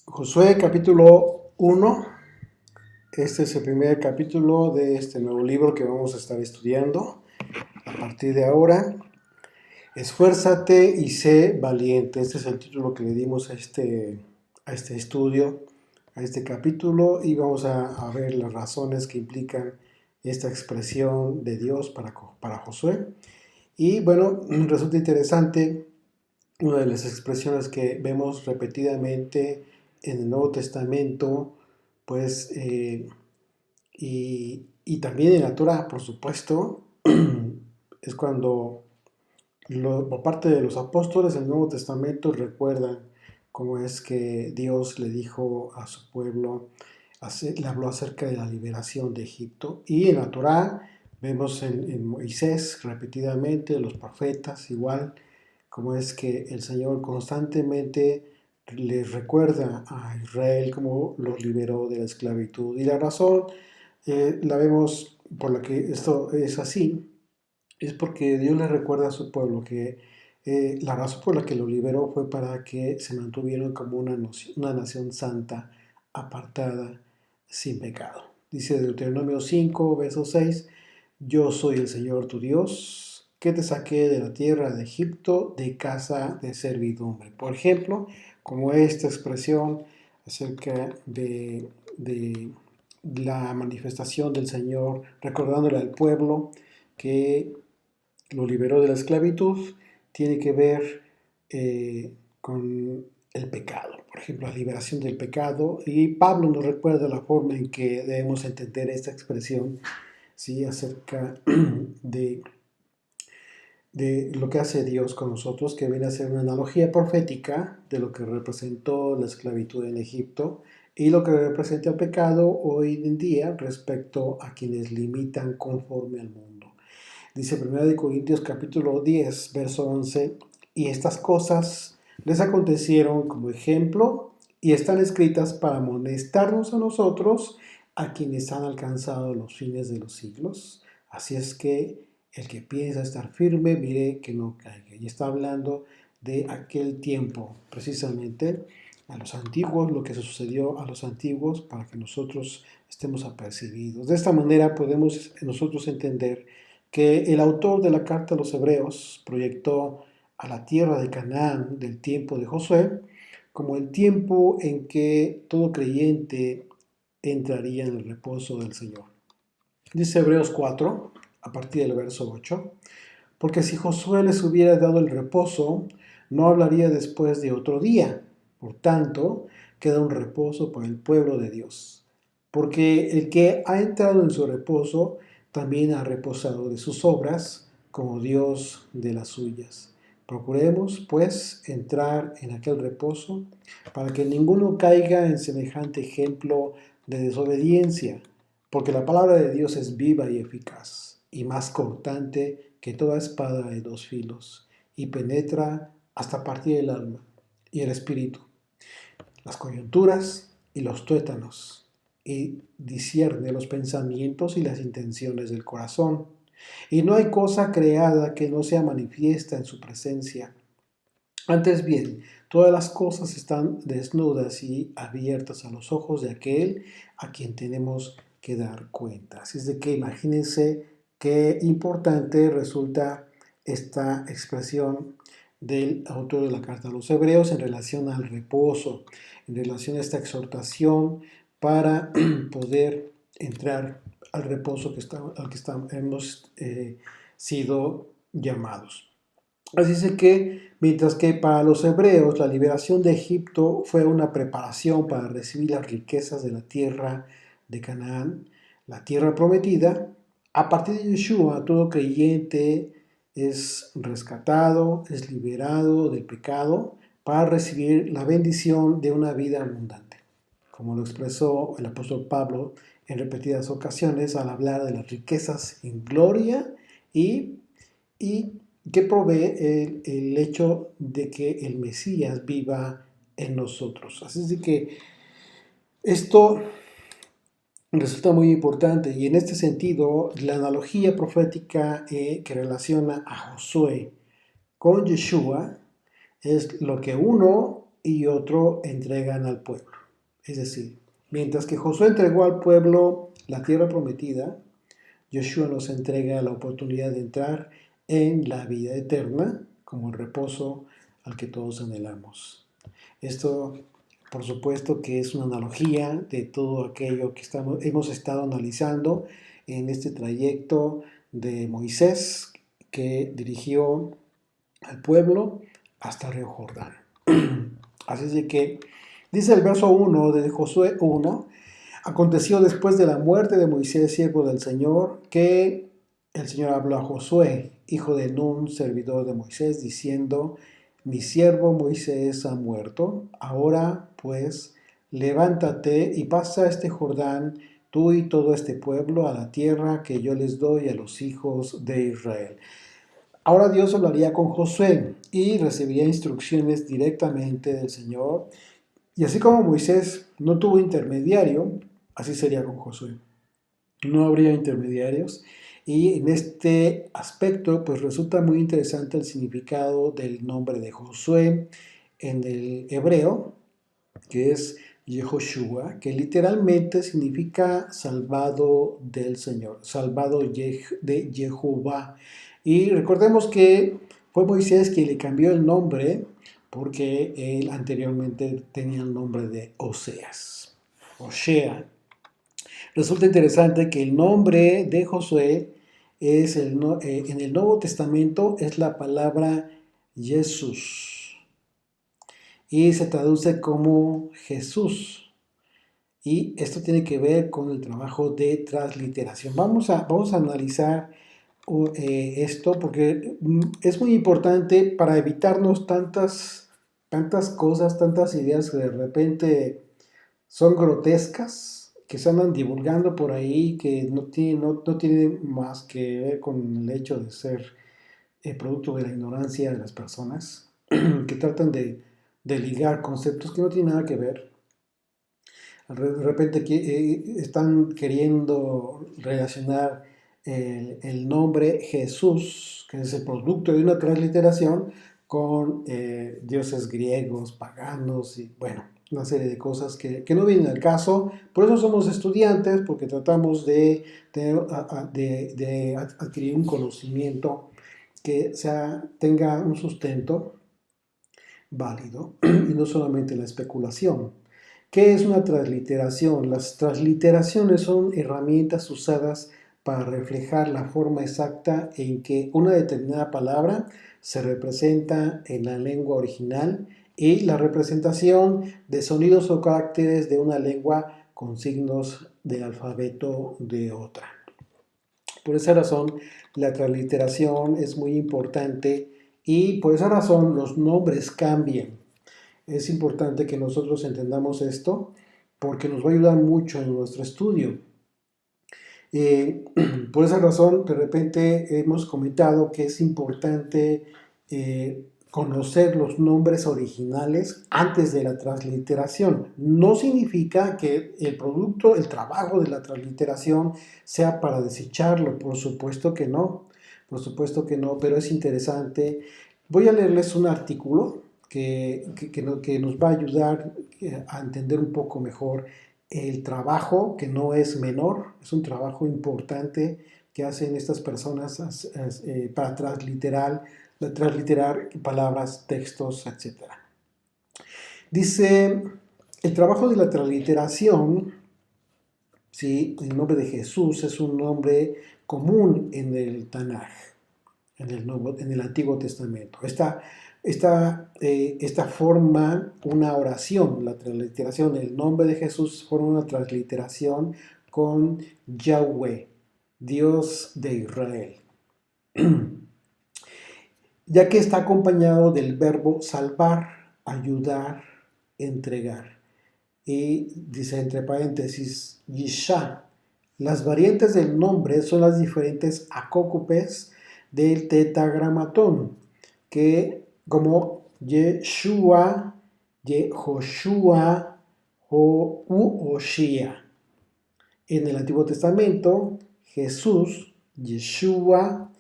Josué capítulo 1. Este es el primer capítulo de este nuevo libro que vamos a estar estudiando a partir de ahora. Esfuérzate y sé valiente. Este es el título que le dimos a este estudio, a este capítulo, y vamos a ver las razones que implican esta expresión de Dios para Josué. Y bueno, resulta interesante una de las expresiones que vemos repetidamente en el Nuevo Testamento, pues, y también en la Torah, por supuesto, es cuando por parte de los apóstoles del Nuevo Testamento recuerdan cómo es que Dios le dijo a su pueblo, le habló acerca de la liberación de Egipto. Y en la Torah vemos en Moisés repetidamente, los profetas igual, cómo es que el Señor constantemente les recuerda a Israel cómo los liberó de la esclavitud. Y la razón, la vemos por la que esto es así, es porque Dios les recuerda a su pueblo que la razón por la que lo liberó fue para que se mantuvieran como una nación santa, apartada, sin pecado. Dice Deuteronomio 5, verso 6, yo soy el Señor tu Dios, que te saqué de la tierra de Egipto, de casa de servidumbre. Por ejemplo, como esta expresión acerca de la manifestación del Señor, recordándole al pueblo que lo liberó de la esclavitud, tiene que ver con el pecado, por ejemplo, la liberación del pecado. Y Pablo nos recuerda la forma en que debemos entender esta expresión, ¿sí? Acerca de, de lo que hace Dios con nosotros, que viene a ser una analogía profética de lo que representó la esclavitud en Egipto y lo que representa el pecado hoy en día respecto a quienes limitan conforme al mundo. Dice 1 Corintios capítulo 10, verso 11, y estas cosas les acontecieron como ejemplo y están escritas para amonestarnos a nosotros, a quienes han alcanzado los fines de los siglos. Así es que el que piensa estar firme, mire que no caiga. Y está hablando de aquel tiempo, precisamente a los antiguos, lo que sucedió a los antiguos, para que nosotros estemos apercibidos. De esta manera podemos nosotros entender que el autor de la carta a los Hebreos proyectó a la tierra de Canaán del tiempo de Josué como el tiempo en que todo creyente entraría en el reposo del Señor. Dice Hebreos 4, a partir del verso 8, porque si Josué les hubiera dado el reposo, no hablaría después de otro día. Por tanto, queda un reposo para el pueblo de Dios. Porque el que ha entrado en su reposo también ha reposado de sus obras, como Dios de las suyas. Procuremos, pues, entrar en aquel reposo, para que ninguno caiga en semejante ejemplo de desobediencia, porque la palabra de Dios es viva y eficaz, y más cortante que toda espada de dos filos, y penetra hasta partir el alma y el espíritu, las coyunturas y los tuétanos, y discierne los pensamientos y las intenciones del corazón. Y no hay cosa creada que no sea manifiesta en su presencia. Antes bien, todas las cosas están desnudas y abiertas a los ojos de aquel a quien tenemos que dar cuenta. Así es de que imagínense qué importante resulta esta expresión del autor de la carta a los Hebreos en relación al reposo, en relación a esta exhortación para poder entrar al reposo al que hemos sido llamados. Así es que, mientras que para los hebreos la liberación de Egipto fue una preparación para recibir las riquezas de la tierra de Canaán, la tierra prometida, a partir de Yeshua todo creyente es rescatado, es liberado del pecado para recibir la bendición de una vida abundante, como lo expresó el apóstol Pablo en repetidas ocasiones al hablar de las riquezas en gloria y que provee el hecho de que el Mesías viva en nosotros. Así es de que esto resulta muy importante, y en este sentido la analogía profética que relaciona a Josué con Yeshua es lo que uno y otro entregan al pueblo. Es decir, mientras que Josué entregó al pueblo la tierra prometida, Joshua nos entrega la oportunidad de entrar en la vida eterna como el reposo al que todos anhelamos. Esto, por supuesto, que es una analogía de todo aquello que hemos estado analizando en este trayecto de Moisés que dirigió al pueblo hasta el río Jordán. Así es de que dice el verso 1 de Josué 1: aconteció después de la muerte de Moisés, siervo del Señor, que el Señor habló a Josué, hijo de Nun, servidor de Moisés, diciendo: mi siervo Moisés ha muerto. Ahora pues, levántate y pasa este Jordán, tú y todo este pueblo, a la tierra que yo les doy a los hijos de Israel. Ahora Dios hablaría con Josué y recibiría instrucciones directamente del Señor. Y así como Moisés no tuvo intermediario, así sería con Josué. No habría intermediarios. Y en este aspecto, pues resulta muy interesante el significado del nombre de Josué en el hebreo, que es Yehoshua, que literalmente significa salvado del Señor, salvado de Jehová. Y recordemos que fue Moisés quien le cambió el nombre porque él anteriormente tenía el nombre de Oseas. Osea. Resulta interesante que el nombre de Josué es en el Nuevo Testamento es la palabra Jesús y se traduce como Jesús. Y esto tiene que ver con el trabajo de transliteración. Vamos a analizar esto porque es muy importante para evitarnos tantas cosas, tantas ideas que de repente son grotescas, que se andan divulgando por ahí, que no tienen más que ver con el hecho de ser producto de la ignorancia de las personas, que tratan de ligar conceptos que no tienen nada que ver. De repente están queriendo relacionar el nombre Jesús, que es el producto de una transliteración, con dioses griegos, paganos y bueno, una serie de cosas que no vienen al caso. Por eso somos estudiantes, porque tratamos de adquirir un conocimiento que tenga un sustento válido y no solamente la especulación. ¿Qué es una transliteración? Las transliteraciones son herramientas usadas para reflejar la forma exacta en que una determinada palabra se representa en la lengua original y la representación de sonidos o caracteres de una lengua con signos del alfabeto de otra. Por esa razón, la transliteración es muy importante y por esa razón los nombres cambian. Es importante que nosotros entendamos esto porque nos va a ayudar mucho en nuestro estudio. Por esa razón, de repente hemos comentado que es importante conocer los nombres originales antes de la transliteración. No significa que el producto, el trabajo de la transliteración sea para desecharlo, por supuesto que no, pero es interesante. Voy a leerles un artículo que nos va a ayudar a entender un poco mejor el trabajo, que no es menor, es un trabajo importante que hacen estas personas para transliterar palabras, textos, etc. Dice, el trabajo de la transliteración, ¿sí? El nombre de Jesús es un nombre común en el Tanaj, en el Antiguo Testamento. Esta forma una oración, la transliteración, el nombre de Jesús forma una transliteración con Yahweh, Dios de Israel, ya que está acompañado del verbo salvar, ayudar, entregar. Y dice entre paréntesis, Yishá. Las variantes del nombre son las diferentes acócopes del tetragramatón, que como Yeshua, Yehoshua o Uoshia. En el Antiguo Testamento, Jesús, Yeshua,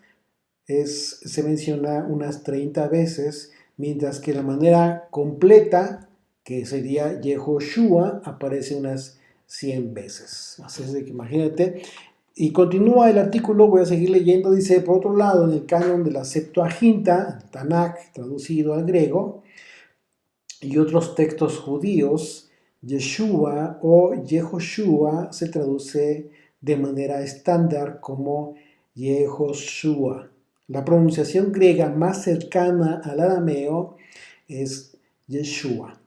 se menciona unas 30 veces, mientras que la manera completa que sería Yehoshua, aparece unas 100 veces. Así es de que imagínate. Y continúa el artículo, voy a seguir leyendo, dice, por otro lado, en el canon de la Septuaginta, Tanakh, traducido al griego, y otros textos judíos, Yeshua o Yehoshua se traduce de manera estándar como Yehoshua. La pronunciación griega más cercana al arameo es Yeshua.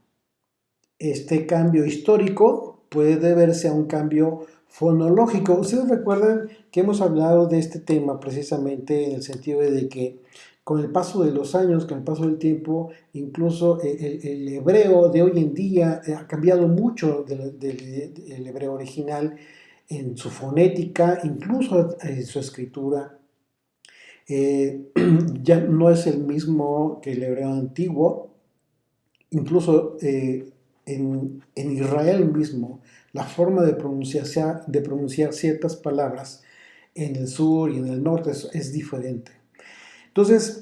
Este cambio histórico puede deberse a un cambio fonológico. Ustedes recuerdan que hemos hablado de este tema precisamente en el sentido de que con el paso de los años, con el paso del tiempo, incluso el hebreo de hoy en día ha cambiado mucho del hebreo original en su fonética, incluso en su escritura. Ya no es el mismo que el hebreo antiguo, incluso en Israel mismo, la forma de pronunciar ciertas palabras en el sur y en el norte es diferente. Entonces,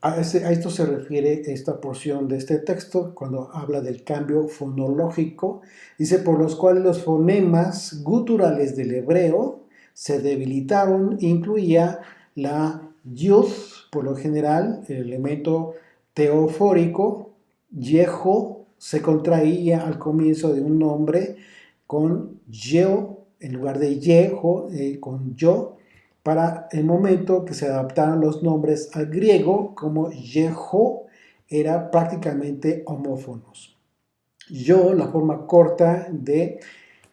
a esto se refiere esta porción de este texto cuando habla del cambio fonológico. Dice, por los cuales los fonemas guturales del hebreo se debilitaron, incluía la yud, por lo general, el elemento teofórico, yeho, se contraía al comienzo de un nombre con yeo, en lugar de yeho, con yo, para el momento que se adaptaron los nombres al griego, como Yeho era prácticamente homófonos. Yo, la forma corta de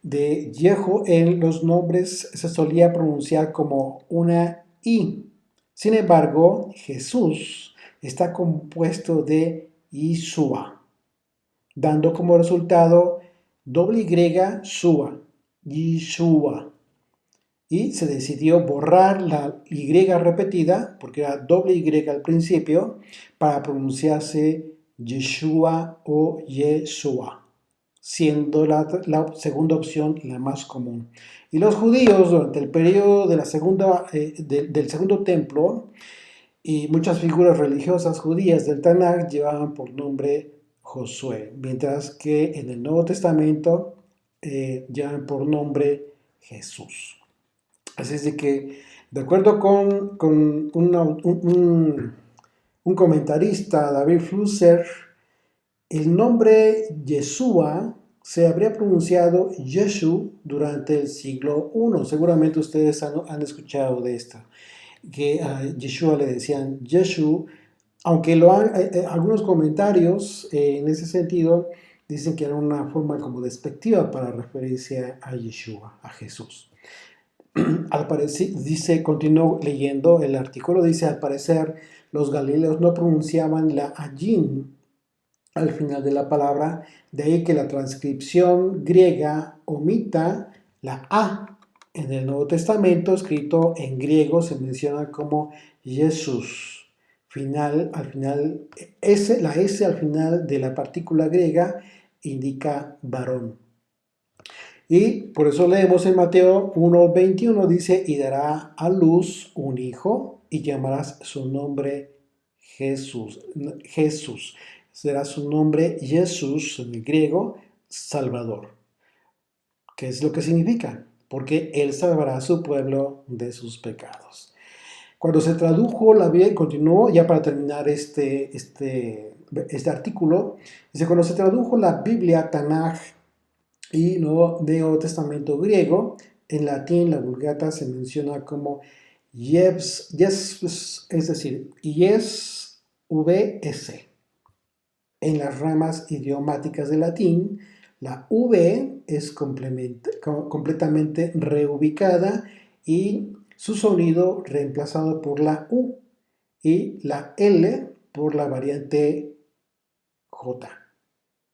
Yeho en los nombres se solía pronunciar como una I. Sin embargo, Jesús está compuesto de Yeshua, dando como resultado doble Y, Shua, Yeshua. Y se decidió borrar la Y repetida, porque era doble Y al principio, para pronunciarse Yeshua o Yeshua, siendo la segunda opción la más común. Y los judíos, durante el periodo de del segundo templo, y muchas figuras religiosas judías del Tanakh llevaban por nombre Josué, mientras que en el Nuevo Testamento llevan por nombre Jesús. Así es de que, de acuerdo con un comentarista, David Flusser, el nombre Yeshua se habría pronunciado Yeshu durante el siglo I. Seguramente ustedes han escuchado de esto, que a Yeshua le decían Yeshu, aunque algunos comentarios en ese sentido dicen que era una forma como despectiva para referirse a Yeshua, a Jesús. Al parecer, dice, continuó leyendo el artículo, dice, al parecer los galileos no pronunciaban la ayin al final de la palabra, de ahí que la transcripción griega omita la a. En el Nuevo Testamento, escrito en griego, se menciona como Jesús. Al final, la S al final de la partícula griega indica varón. Y por eso leemos en Mateo 1:21, dice, y dará a luz un hijo y llamarás su nombre Jesús. Jesús. Será su nombre Jesús, en el griego, Salvador. ¿Qué es lo que significa? Porque Él salvará a su pueblo de sus pecados. Cuando se tradujo la Biblia, continuó ya para terminar este artículo, dice, cuando se tradujo la Biblia Tanaj y Nuevo Testamento griego, en latín la Vulgata se menciona como Yes, es decir, Yes VS. En las ramas idiomáticas del latín, la V es completamente reubicada y su sonido reemplazado por la U y la L por la variante J,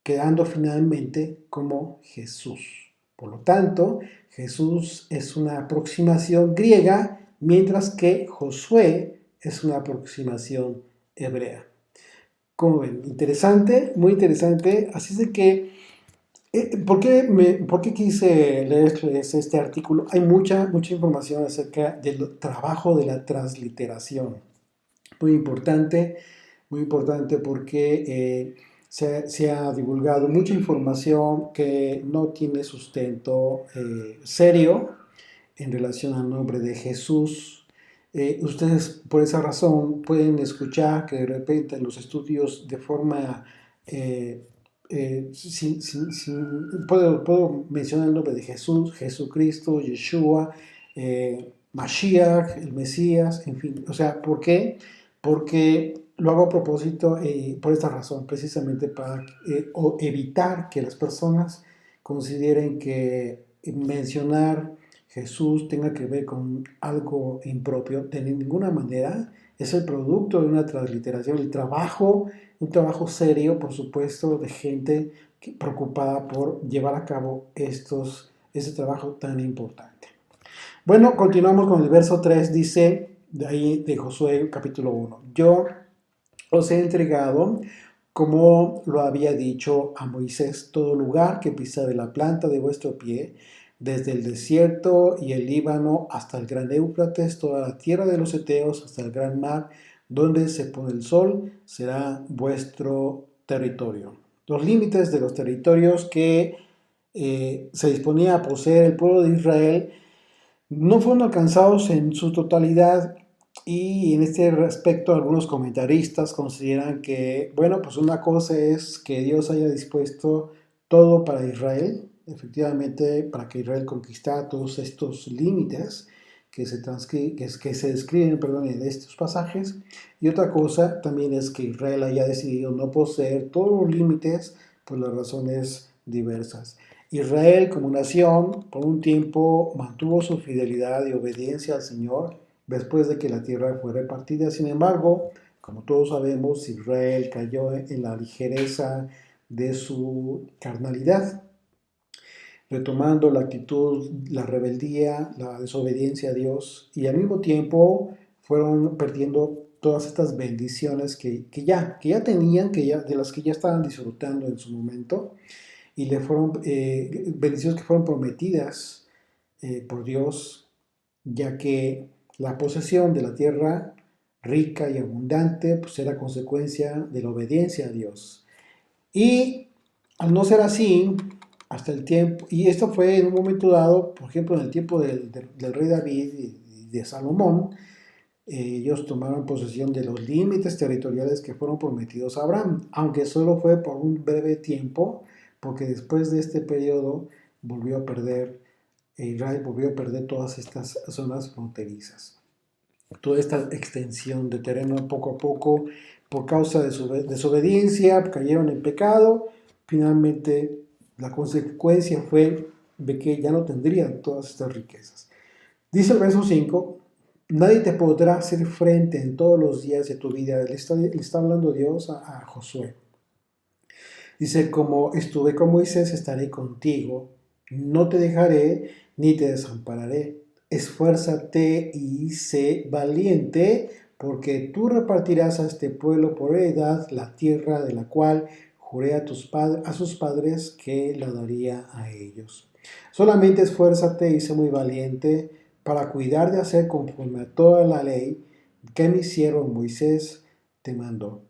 quedando finalmente como Jesús. Por lo tanto, Jesús es una aproximación griega, mientras que Josué es una aproximación hebrea. Como ven, interesante, muy interesante. Así es de que, ¿por qué quise leerles este artículo? Hay mucha información acerca del trabajo de la transliteración. Muy importante porque se ha divulgado mucha información que no tiene sustento serio en relación al nombre de Jesús. Ustedes por esa razón pueden escuchar que de repente en los estudios de forma puedo mencionar el nombre de Jesús, Jesucristo, Yeshua, Mashiach, el Mesías, en fin. O sea, ¿por qué? Porque lo hago a propósito por esta razón, precisamente para evitar que las personas consideren que mencionar Jesús tenga que ver con algo impropio. De ninguna manera. Es el producto de una transliteración, un trabajo serio, por supuesto, de gente preocupada por llevar a cabo ese trabajo tan importante. Bueno, continuamos con el verso 3, dice de ahí de Josué capítulo 1. Yo os he entregado, como lo había dicho a Moisés, todo lugar que pisare la planta de vuestro pie, desde el desierto y el Líbano hasta el gran Éufrates, toda la tierra de los Eteos, hasta el gran mar, donde se pone el sol, será vuestro territorio. Los límites de los territorios que se disponía a poseer el pueblo de Israel no fueron alcanzados en su totalidad, y en este respecto algunos comentaristas consideran que, bueno, pues una cosa es que Dios haya dispuesto todo para Israel, efectivamente para que Israel conquistara todos estos límites que se describen, perdón, en estos pasajes, y otra cosa también es que Israel haya decidido no poseer todos los límites por las razones diversas. Israel como nación por un tiempo mantuvo su fidelidad y obediencia al Señor después de que la tierra fue repartida. Sin embargo, como todos sabemos, Israel cayó en la ligereza de su carnalidad, retomando la actitud, la rebeldía, la desobediencia a Dios, y al mismo tiempo fueron perdiendo todas estas bendiciones que ya tenían, de las que ya estaban disfrutando en su momento, y le fueron bendiciones que fueron prometidas por Dios, ya que la posesión de la tierra rica y abundante pues era consecuencia de la obediencia a Dios. Y al no ser así, hasta el tiempo, y esto fue en un momento dado, por ejemplo, en el tiempo del rey David y de Salomón, ellos tomaron posesión de los límites territoriales que fueron prometidos a Abraham, aunque solo fue por un breve tiempo, porque después de este periodo Israel volvió a perder todas estas zonas fronterizas. Toda esta extensión de terreno poco a poco, por causa de su desobediencia, cayeron en pecado. Finalmente, la consecuencia fue de que ya no tendrían todas estas riquezas. Dice el verso 5, nadie te podrá hacer frente en todos los días de tu vida. Le está hablando Dios a Josué. Dice, como estuve con Moisés, estaré contigo. No te dejaré ni te desampararé. Esfuérzate y sé valiente, porque tú repartirás a este pueblo por heredad la tierra de la cual juré a sus padres que la daría a ellos. Solamente esfuérzate y sé muy valiente para cuidar de hacer conforme a toda la ley que mi siervo Moisés te mandó.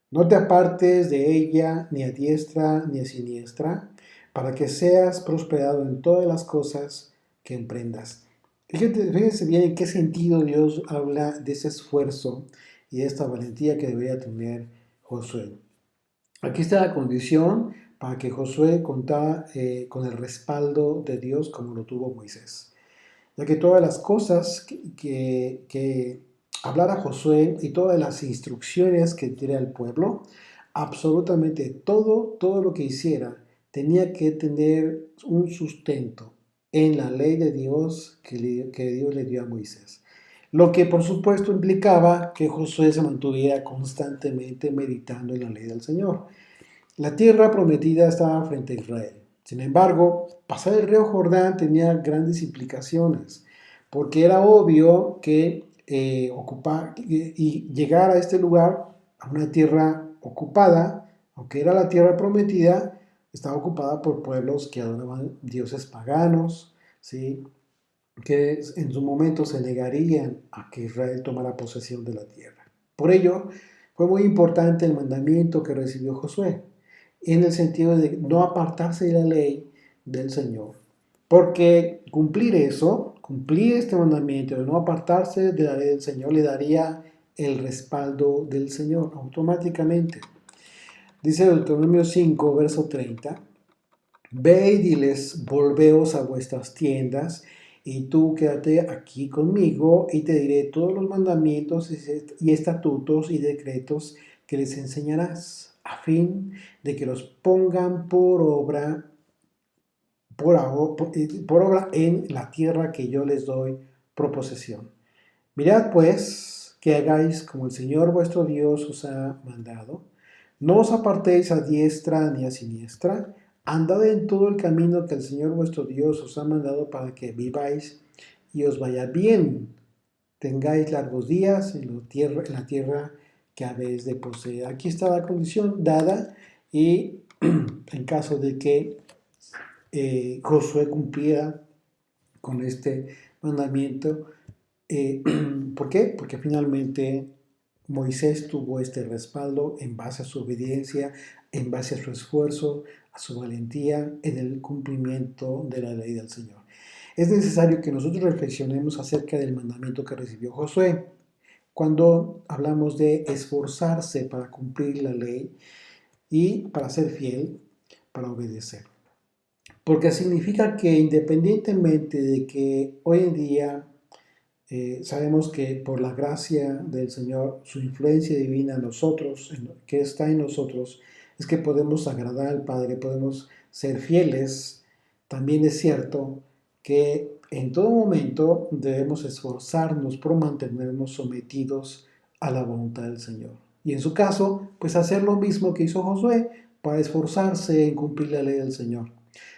No te apartes de ella ni a diestra ni a siniestra, para que seas prosperado en todas las cosas que emprendas. Fíjense bien en qué sentido Dios habla de ese esfuerzo y de esta valentía que debería tener Josué. Aquí está la condición para que Josué contara con el respaldo de Dios como lo tuvo Moisés. Ya que todas las cosas que hablara Josué y todas las instrucciones que diera al pueblo, absolutamente todo lo que hiciera tenía que tener un sustento en la ley de Dios que Dios le dio a Moisés. Lo que por supuesto implicaba que Josué se mantuviera constantemente meditando en la ley del Señor. La tierra prometida estaba frente a Israel. Sin embargo, pasar el río Jordán tenía grandes implicaciones, porque era obvio que ocupar y llegar a este lugar, a una tierra ocupada, aunque era la tierra prometida, estaba ocupada por pueblos que adoraban dioses paganos, ¿sí? Que en su momento se negarían a que Israel tomara posesión de la tierra. Por ello, fue muy importante el mandamiento que recibió Josué. en el sentido de no apartarse de la ley del Señor. Porque cumplir este mandamiento de no apartarse de la ley del Señor, le daría el respaldo del Señor automáticamente. Dice Deuteronomio 5, verso 30. Ve y diles, volveos a vuestras tiendas, y tú quédate aquí conmigo, y te diré todos los mandamientos y estatutos y decretos que les enseñarás, a fin de que los pongan por obra, por obra en la tierra que yo les doy por posesión. Mirad pues que hagáis como el Señor vuestro Dios os ha mandado. No os apartéis a diestra ni a siniestra. Andad en todo el camino que el Señor vuestro Dios os ha mandado para que viváis y os vaya bien. Tengáis largos días en la tierra que habéis de poseer. Aquí está la condición dada y en caso de que Josué cumpliera con este mandamiento, ¿por qué? Porque finalmente Moisés tuvo este respaldo en base a su obediencia, en base a su esfuerzo, a su valentía en el cumplimiento de la ley del Señor. Es necesario que nosotros reflexionemos acerca del mandamiento que recibió Josué. Cuando hablamos de esforzarse para cumplir la ley y para ser fiel, para obedecer. Porque significa que independientemente de que hoy en día sabemos que por la gracia del Señor, su influencia divina en nosotros, que está en nosotros, es que podemos agradar al Padre, podemos ser fieles. También es cierto que en todo momento debemos esforzarnos por mantenernos sometidos a la voluntad del Señor. Y en su caso, pues hacer lo mismo que hizo Josué para esforzarse en cumplir la ley del Señor.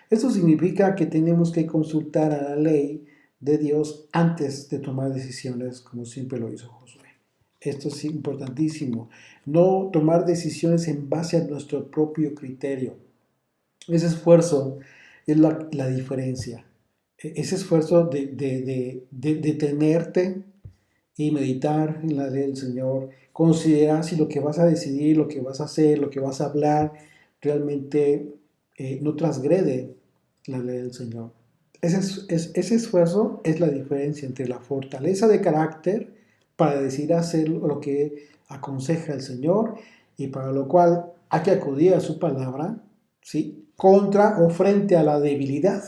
Esto significa que tenemos que consultar a la ley de Dios antes de tomar decisiones, como siempre lo hizo Josué. Esto es importantísimo. No tomar decisiones en base a nuestro propio criterio. Ese esfuerzo es la diferencia. Ese esfuerzo de detenerte y meditar en la ley del Señor, considerar si lo que vas a decidir, lo que vas a hacer, lo que vas a hablar, realmente no transgrede la ley del Señor. Ese esfuerzo es la diferencia entre la fortaleza de carácter para decidir hacer lo que aconseja el Señor y para lo cual hay que acudir a su palabra, ¿sí? Contra o frente a la debilidad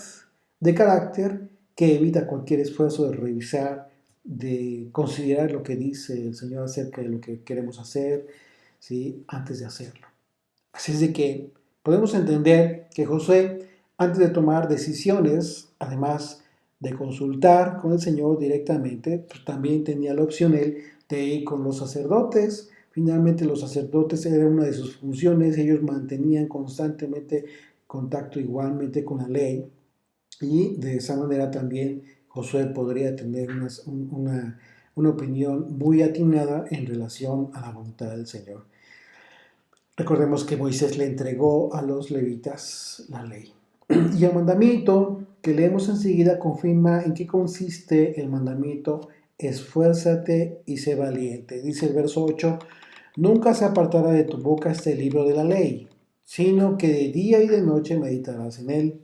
de carácter que evita cualquier esfuerzo de revisar, de considerar lo que dice el Señor acerca de lo que queremos hacer, ¿sí? Antes de hacerlo. Así es de que podemos entender que Josué, antes de tomar decisiones, además de consultar con el Señor directamente, pues también tenía la opción él de ir con los sacerdotes. Finalmente los sacerdotes eran una de sus funciones, ellos mantenían constantemente contacto igualmente con la ley y de esa manera también Josué podría tener una opinión muy atinada en relación a la voluntad del Señor. Recordemos que Moisés le entregó a los levitas la ley. Y el mandamiento que leemos enseguida confirma en qué consiste el mandamiento: esfuérzate y sé valiente. Dice el verso 8, nunca se apartará de tu boca este libro de la ley, sino que de día y de noche meditarás en él,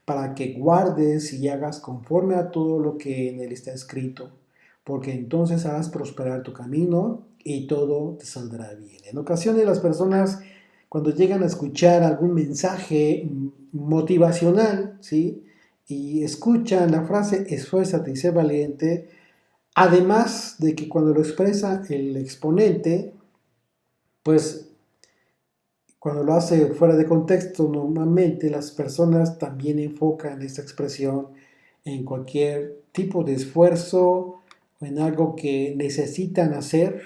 para que guardes y hagas conforme a todo lo que en él está escrito, porque entonces harás prosperar tu camino y todo te saldrá bien. En ocasiones las personas, cuando llegan a escuchar algún mensaje motivacional, ¿sí? Y escuchan la frase esfuérzate y sé valiente, además de que cuando lo expresa el exponente, pues cuando lo hace fuera de contexto, normalmente las personas también enfocan esta expresión en cualquier tipo de esfuerzo o en algo que necesitan hacer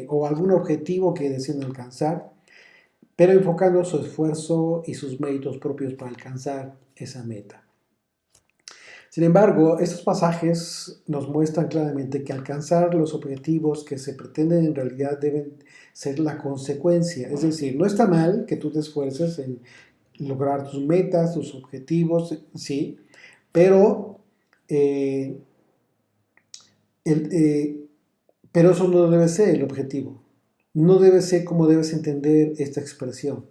o algún objetivo que deseen alcanzar, pero enfocando su esfuerzo y sus méritos propios para alcanzar esa meta. Sin embargo, estos pasajes nos muestran claramente que alcanzar los objetivos que se pretenden en realidad deben ser la consecuencia. Es decir, no está mal que tú te esfuerces en lograr tus metas, tus objetivos, sí, pero, eh, el, eh, pero eso no debe ser el objetivo. No debe ser como debes entender esta expresión.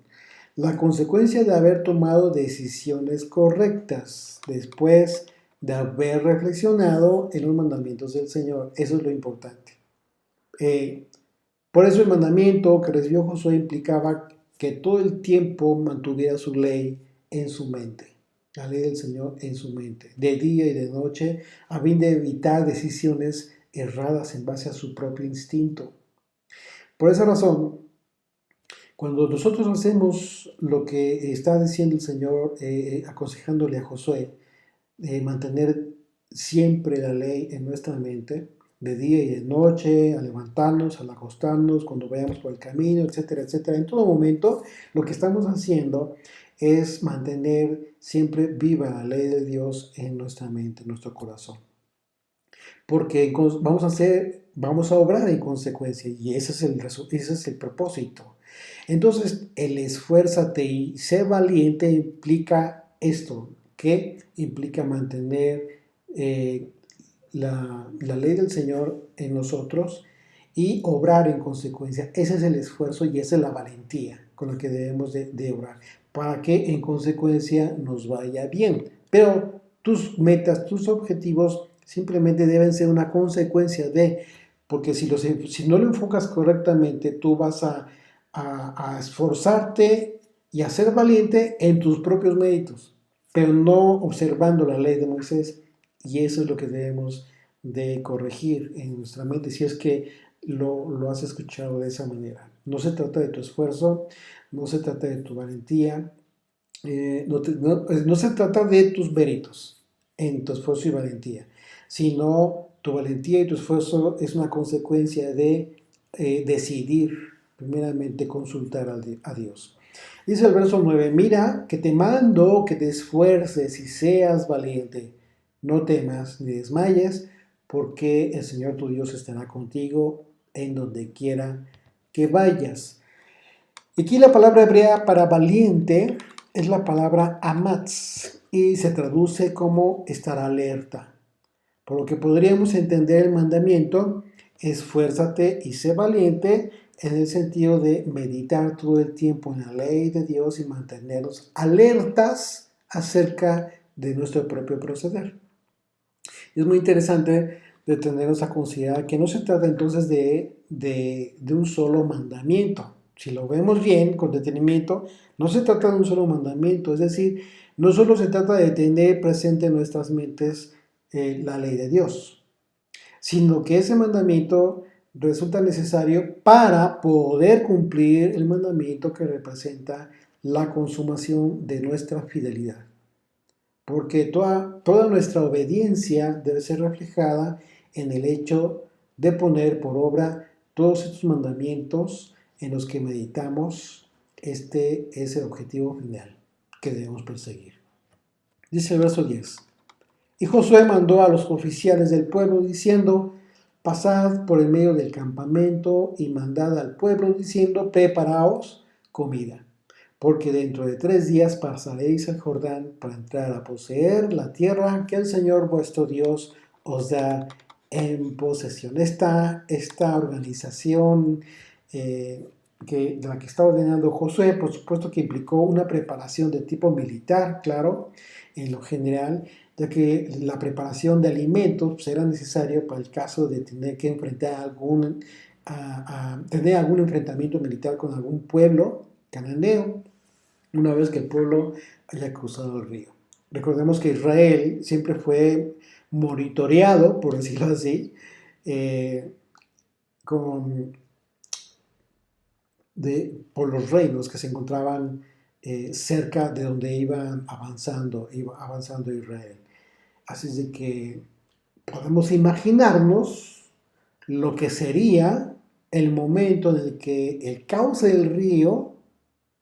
La consecuencia de haber tomado decisiones correctas después de haber reflexionado en los mandamientos del Señor. Eso es lo importante. Por eso el mandamiento que recibió Josué implicaba que todo el tiempo mantuviera su ley en su mente, la ley del Señor en su mente, de día y de noche, a fin de evitar decisiones erradas en base a su propio instinto. Por esa razón, cuando nosotros hacemos lo que está diciendo el Señor, aconsejándole a Josué, mantener siempre la ley en nuestra mente, de día y de noche, al levantarnos, al acostarnos, cuando vayamos por el camino, etcétera, etcétera. En todo momento, lo que estamos haciendo es mantener siempre viva la ley de Dios en nuestra mente, en nuestro corazón. Porque vamos a obrar en consecuencia, y ese es el propósito. Entonces, el esfuérzate y ser valiente implica esto, que implica mantener la ley del Señor en nosotros y obrar en consecuencia. Ese es el esfuerzo y esa es la valentía con la que debemos de obrar, para que en consecuencia nos vaya bien. Pero tus metas, tus objetivos simplemente deben ser una consecuencia de, porque si no lo enfocas correctamente, tú vas a esforzarte y a ser valiente en tus propios méritos, pero no observando la ley de Moisés. Y eso es lo que debemos de corregir en nuestra mente, si es que lo has escuchado de esa manera. No se trata de tu esfuerzo, no se trata de tu valentía, no se trata de tus méritos en tu esfuerzo y valentía, sino tu valentía y tu esfuerzo es una consecuencia de decidir primeramente consultar a Dios. Dice el verso 9, mira que te mando que te esfuerces y seas valiente, no temas ni desmayes, porque el Señor tu Dios estará contigo en donde quiera que vayas. Y aquí la palabra hebrea para valiente es la palabra amatz y se traduce como estar alerta. Por lo que podríamos entender el mandamiento, esfuérzate y sé valiente en el sentido de meditar todo el tiempo en la ley de Dios y mantenernos alertas acerca de nuestro propio proceder. Es muy interesante detenernos a considerar que no se trata entonces de un solo mandamiento. Si lo vemos bien, con detenimiento, no se trata de un solo mandamiento, es decir, no solo se trata de tener presente en nuestras mentes la ley de Dios, sino que ese mandamiento resulta necesario para poder cumplir el mandamiento que representa la consumación de nuestra fidelidad. Porque toda nuestra obediencia debe ser reflejada en el hecho de poner por obra todos estos mandamientos en los que meditamos. Este es el objetivo final que debemos perseguir. Dice el verso 10. Y Josué mandó a los oficiales del pueblo diciendo, pasad por el medio del campamento y mandad al pueblo diciendo, preparaos comida, porque dentro de 3 días pasaréis el Jordán para entrar a poseer la tierra que el Señor vuestro Dios os da en posesión. Esta organización de la que está ordenando Josué, por supuesto que implicó una preparación de tipo militar, claro, en lo general, ya que la preparación de alimentos era necesario para el caso de tener que enfrentar tener algún enfrentamiento militar con algún pueblo cananeo, una vez que el pueblo haya cruzado el río. Recordemos que Israel siempre fue monitoreado, por decirlo así, por los reinos que se encontraban cerca de donde iba avanzando Israel. Así es de que podemos imaginarnos lo que sería el momento en el que el cauce del río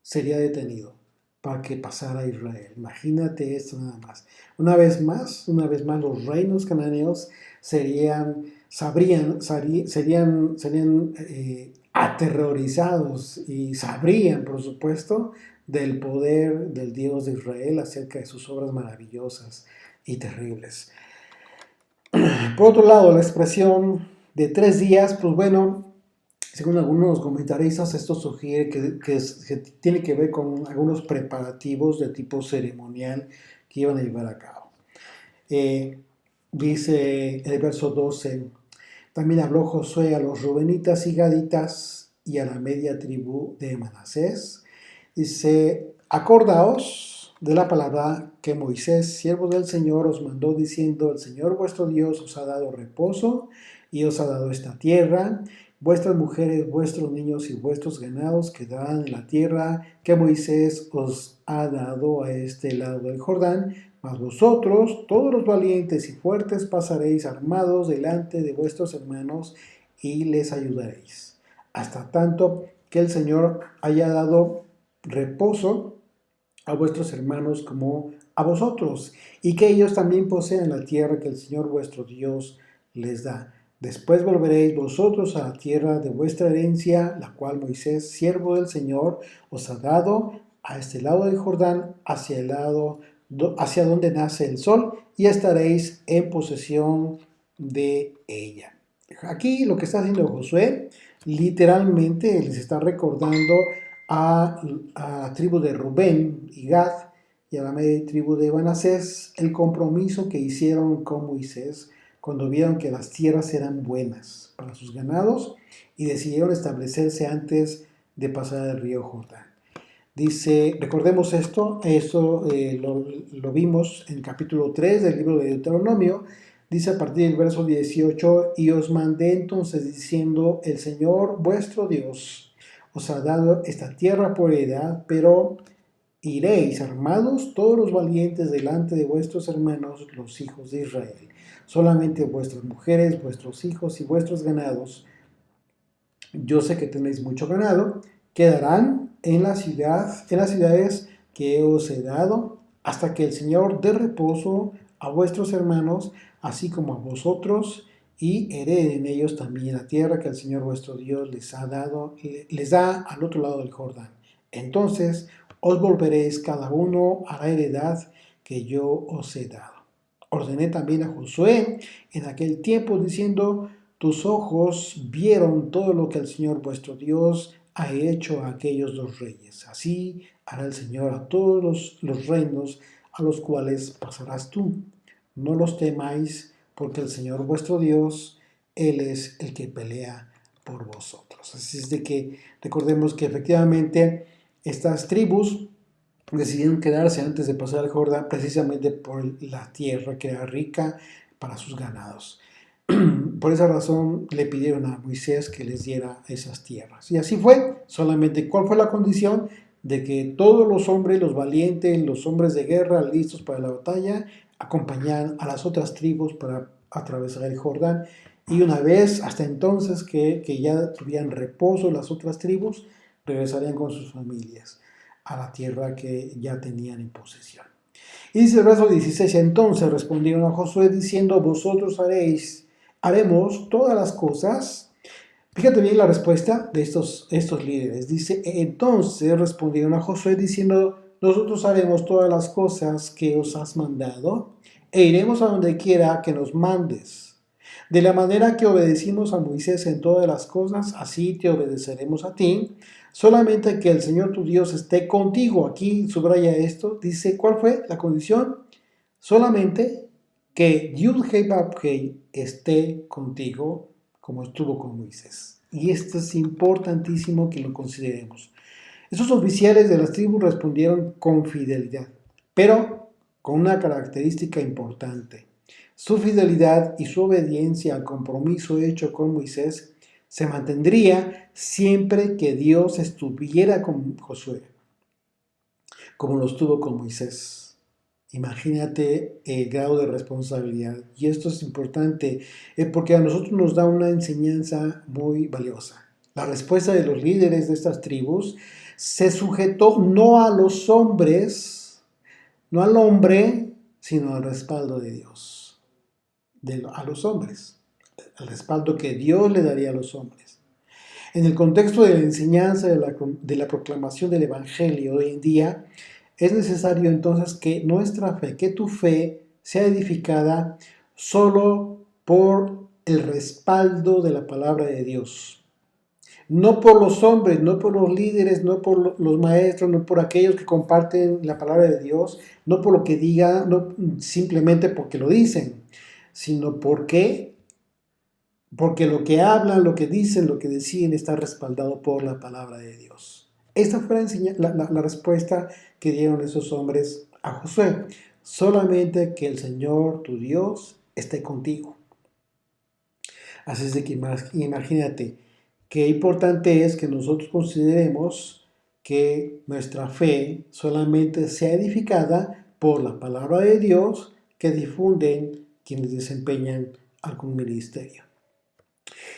sería detenido para que pasara Israel. Imagínate esto nada más. Una vez más, los reinos cananeos serían aterrorizados y sabrían, por supuesto, del poder del Dios de Israel acerca de sus obras maravillosas y terribles. Por otro lado, la expresión de 3 días, pues bueno, Según algunos comentaristas, esto sugiere que tiene que ver con algunos preparativos de tipo ceremonial que iban a llevar a cabo. Dice el verso 12, también habló Josué a los rubenitas y gaditas y a la media tribu de Manasés. Dice, acordaos de la palabra que Moisés, siervo del Señor, os mandó diciendo, el Señor vuestro Dios os ha dado reposo y os ha dado esta tierra. Vuestras mujeres, vuestros niños y vuestros ganados quedarán en la tierra que Moisés os ha dado a este lado del Jordán. Mas vosotros, todos los valientes y fuertes, pasaréis armados delante de vuestros hermanos y les ayudaréis, hasta tanto que el Señor haya dado reposo a vuestros hermanos como a vosotros, y que ellos también posean la tierra que el Señor vuestro Dios les da. Después volveréis vosotros a la tierra de vuestra herencia, la cual Moisés, siervo del Señor, os ha dado a este lado del Jordán, hacia donde nace el sol, y estaréis en posesión de ella. Aquí lo que está haciendo Josué, literalmente les está recordando a la tribu de Rubén y Gad y a la media tribu de Manasés el compromiso que hicieron con Moisés cuando vieron que las tierras eran buenas para sus ganados y decidieron establecerse antes de pasar el río Jordán. Dice, recordemos esto lo vimos en capítulo 3 del libro de Deuteronomio. Dice a partir del verso 18, y os mandé entonces diciendo, el Señor vuestro Dios os ha dado esta tierra por heredad, pero iréis armados todos los valientes delante de vuestros hermanos, los hijos de Israel. Solamente vuestras mujeres, vuestros hijos y vuestros ganados, yo sé que tenéis mucho ganado, quedarán en las ciudades que os he dado, hasta que el Señor dé reposo a vuestros hermanos, así como a vosotros, y hereden ellos también la tierra que el Señor vuestro Dios les da al otro lado del Jordán. Entonces os volveréis cada uno a la heredad que yo os he dado. Ordené también a Josué en aquel tiempo diciendo, tus ojos vieron todo lo que el Señor vuestro Dios ha hecho a aquellos dos reyes. Así hará el Señor a todos los reinos a los cuales pasarás tú. No los temáis, porque el Señor vuestro Dios, Él es el que pelea por vosotros. Así es de que recordemos que efectivamente estas tribus decidieron quedarse antes de pasar el Jordán precisamente por la tierra que era rica para sus ganados. Por esa razón le pidieron a Moisés que les diera esas tierras. Y así fue. Solamente, ¿cuál fue la condición? De que todos los hombres, los valientes, los hombres de guerra listos para la batalla, acompañaran a las otras tribus para atravesar el Jordán. Y una vez, hasta entonces que ya tuvieran reposo las otras tribus, regresarían con sus familias a la tierra que ya tenían en posesión. Y dice el verso 16, entonces respondieron a Josué diciendo, vosotros haremos todas las cosas. Fíjate bien la respuesta de estos líderes. Dice, entonces respondieron a Josué diciendo, nosotros haremos todas las cosas que os has mandado e iremos a donde quiera que nos mandes. De la manera que obedecimos a Moisés en todas las cosas, así te obedeceremos a ti. Solamente que el Señor tu Dios esté contigo. Aquí subraya esto. Dice, ¿cuál fue la condición? Solamente que Yud-Heh-Vav-Heh esté contigo como estuvo con Moisés. Y esto es importantísimo que lo consideremos. Esos oficiales de las tribus respondieron con fidelidad, pero con una característica importante. Su fidelidad y su obediencia al compromiso hecho con Moisés se mantendría siempre que Dios estuviera con Josué, como lo estuvo con Moisés. Imagínate el grado de responsabilidad. Y esto es importante porque a nosotros nos da una enseñanza muy valiosa. La respuesta de los líderes de estas tribus se sujetó no a los hombres, no al hombre, sino al respaldo de Dios, a los hombres, el respaldo que Dios le daría a los hombres. En el contexto de la enseñanza de la proclamación del Evangelio hoy en día, es necesario entonces que nuestra fe, que tu fe sea edificada solo por el respaldo de la palabra de Dios. no por los hombres, no por los líderes, no por los maestros, no por aquellos que comparten la palabra de Dios, no por lo que digan, no simplemente porque lo dicen, sino porque lo que hablan, lo que dicen, lo que deciden está respaldado por la palabra de Dios. Esta fue la respuesta que dieron esos hombres a Josué. Solamente que el Señor, tu Dios, esté contigo. Así es de que imagínate qué importante es que nosotros consideremos que nuestra fe solamente sea edificada por la palabra de Dios que difunden quienes desempeñan algún ministerio.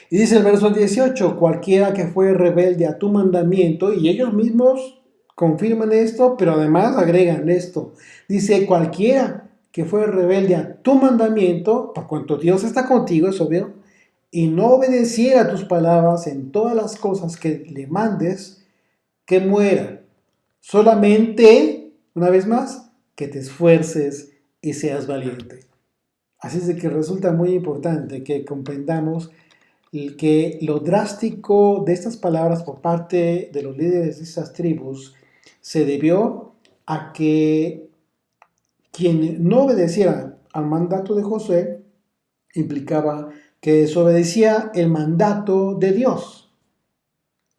Y dice el verso 18, cualquiera que fue rebelde a tu mandamiento, y ellos mismos confirman esto, pero además agregan esto. Dice, cualquiera que fue rebelde a tu mandamiento, por cuanto Dios está contigo, es obvio, y no obedeciera tus palabras en todas las cosas que le mandes, que muera. Solamente, una vez más, que te esfuerces y seas valiente. Así es de que resulta muy importante que comprendamos que lo drástico de estas palabras por parte de los líderes de esas tribus se debió a que quien no obedeciera al mandato de Josué implicaba que desobedecía el mandato de Dios.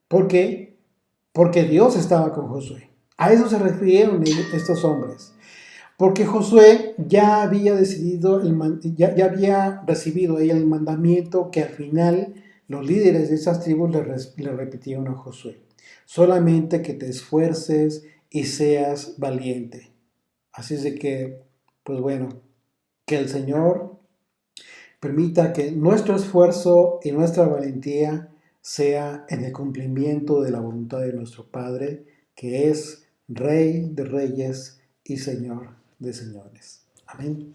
¿Por qué? Porque Dios estaba con Josué. A eso se refirieron estos hombres. Porque Josué ya había decidido, ya había recibido el mandamiento que al final los líderes de esas tribus le repitieron a Josué. Solamente que te esfuerces y seas valiente. Así es de que, pues bueno, que el Señor permita que nuestro esfuerzo y nuestra valentía sea en el cumplimiento de la voluntad de nuestro Padre, que es Rey de Reyes y Señor de señores. Amén.